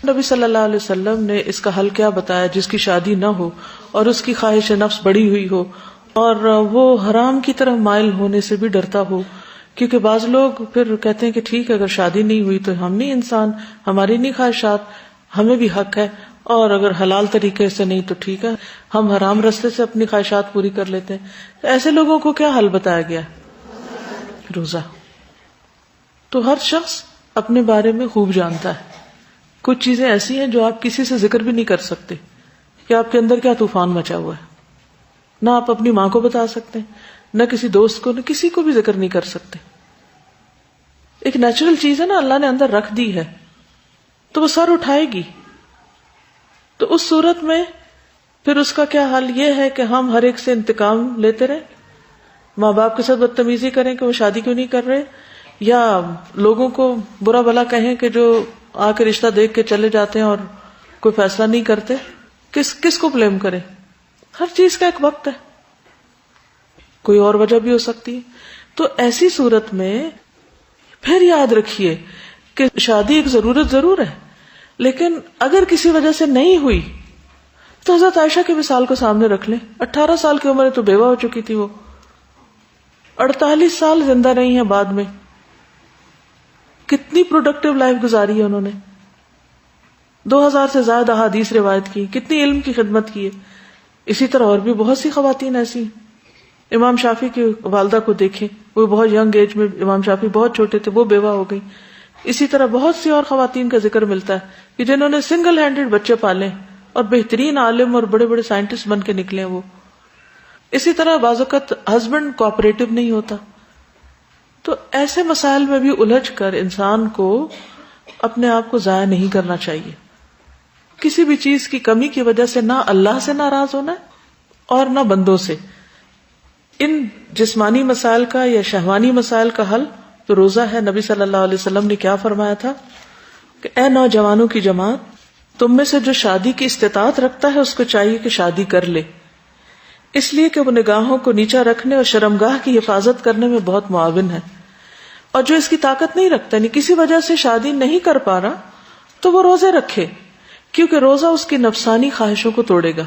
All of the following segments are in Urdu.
نبی صلی اللہ علیہ وسلم نے اس کا حل کیا بتایا؟ جس کی شادی نہ ہو اور اس کی خواہش نفس بڑی ہوئی ہو اور وہ حرام کی طرف مائل ہونے سے بھی ڈرتا ہو، کیونکہ بعض لوگ پھر کہتے ہیں کہ ٹھیک ہے اگر شادی نہیں ہوئی تو ہم نہیں انسان، ہماری نہیں خواہشات، ہمیں بھی حق ہے، اور اگر حلال طریقے سے نہیں تو ٹھیک ہے ہم حرام راستے سے اپنی خواہشات پوری کر لیتے ہیں. ایسے لوگوں کو کیا حل بتایا گیا؟ روزہ. تو ہر شخص اپنے بارے میں خوب جانتا ہے. کچھ چیزیں ایسی ہیں جو آپ کسی سے ذکر بھی نہیں کر سکتے کہ آپ کے اندر کیا طوفان مچا ہوا ہے. نہ آپ اپنی ماں کو بتا سکتے، نہ کسی دوست کو، نہ کسی کو بھی ذکر نہیں کر سکتے. ایک نیچرل چیز ہے نا، اللہ نے اندر رکھ دی ہے تو وہ سر اٹھائے گی. تو اس صورت میں پھر اس کا کیا حل یہ ہے کہ ہم ہر ایک سے انتقام لیتے رہیں، ماں باپ کے ساتھ بدتمیزی کریں کہ وہ شادی کیوں نہیں کر رہے، یا لوگوں کو برا بھلا کہیں کہ جو آ کے رشتہ دیکھ کے چلے جاتے ہیں اور کوئی فیصلہ نہیں کرتے. کس کو بلیم کریں؟ ہر چیز کا ایک وقت ہے، کوئی اور وجہ بھی ہو سکتی ہے. تو ایسی صورت میں پھر یاد رکھیے کہ شادی ایک ضرورت ضرور ہے، لیکن اگر کسی وجہ سے نہیں ہوئی تو حضرت عائشہ کی مثال کو سامنے رکھ لیں. 18 سال کی عمر میں تو بیوہ ہو چکی تھی، وہ 48 سال زندہ رہی ہیں بعد میں. کتنی پروڈکٹیو لائف گزاری ہے انہوں نے، 2000 سے زائد احادیث روایت کی، کتنی علم کی خدمت کی ہے. اسی طرح اور بھی بہت سی خواتین ایسی. امام شافعی کی والدہ کو دیکھیں، وہ بہت ینگ ایج میں، امام شافعی بہت چھوٹے تھے، وہ بیوہ ہو گئی. اسی طرح بہت سی اور خواتین کا ذکر ملتا ہے کہ جنہوں نے سنگل ہینڈڈ بچے پالے اور بہترین عالم اور بڑے بڑے سائنٹسٹ بن کے نکلے وہ. اسی طرح بعض اوقات ہسبینڈ کوآپریٹو نہیں ہوتا. تو ایسے مسائل میں بھی الجھ کر انسان کو اپنے آپ کو ضائع نہیں کرنا چاہیے. کسی بھی چیز کی کمی کی وجہ سے نہ اللہ سے ناراض ہونا ہے اور نہ بندوں سے. ان جسمانی مسائل کا یا شہوانی مسائل کا حل تو روزہ ہے. نبی صلی اللہ علیہ وسلم نے کیا فرمایا تھا کہ اے نوجوانوں کی جماعت، تم میں سے جو شادی کی استطاعت رکھتا ہے اس کو چاہیے کہ شادی کر لے، اس لیے کہ وہ نگاہوں کو نیچا رکھنے اور شرمگاہ کی حفاظت کرنے میں بہت معاون ہے. اور جو اس کی طاقت نہیں رکھتا، یعنی کسی وجہ سے شادی نہیں کر پا رہا، تو وہ روزے رکھے، کیونکہ روزہ اس کی نفسانی خواہشوں کو توڑے گا.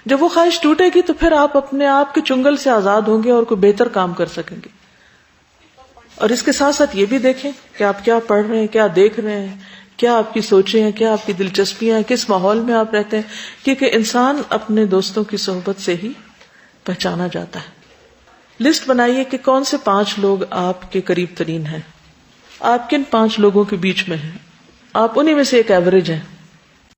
جب وہ خواہش ٹوٹے گی تو پھر آپ اپنے آپ کے چنگل سے آزاد ہوں گے اور کوئی بہتر کام کر سکیں گے. اور اس کے ساتھ ساتھ یہ بھی دیکھیں کہ آپ کیا پڑھ رہے ہیں، کیا دیکھ رہے ہیں، کیا آپ کی سوچیں ہیں، کیا آپ کی دلچسپیاں ہیں، کس ماحول میں آپ رہتے ہیں، کیونکہ انسان اپنے دوستوں کی صحبت سے ہی پہچانا جاتا ہے. لسٹ بنائیے کہ کون سے 5 لوگ آپ کے قریب ترین ہیں، آپ کن 5 لوگوں کے بیچ میں ہیں، آپ انہی میں سے ایک ایوریج ہیں.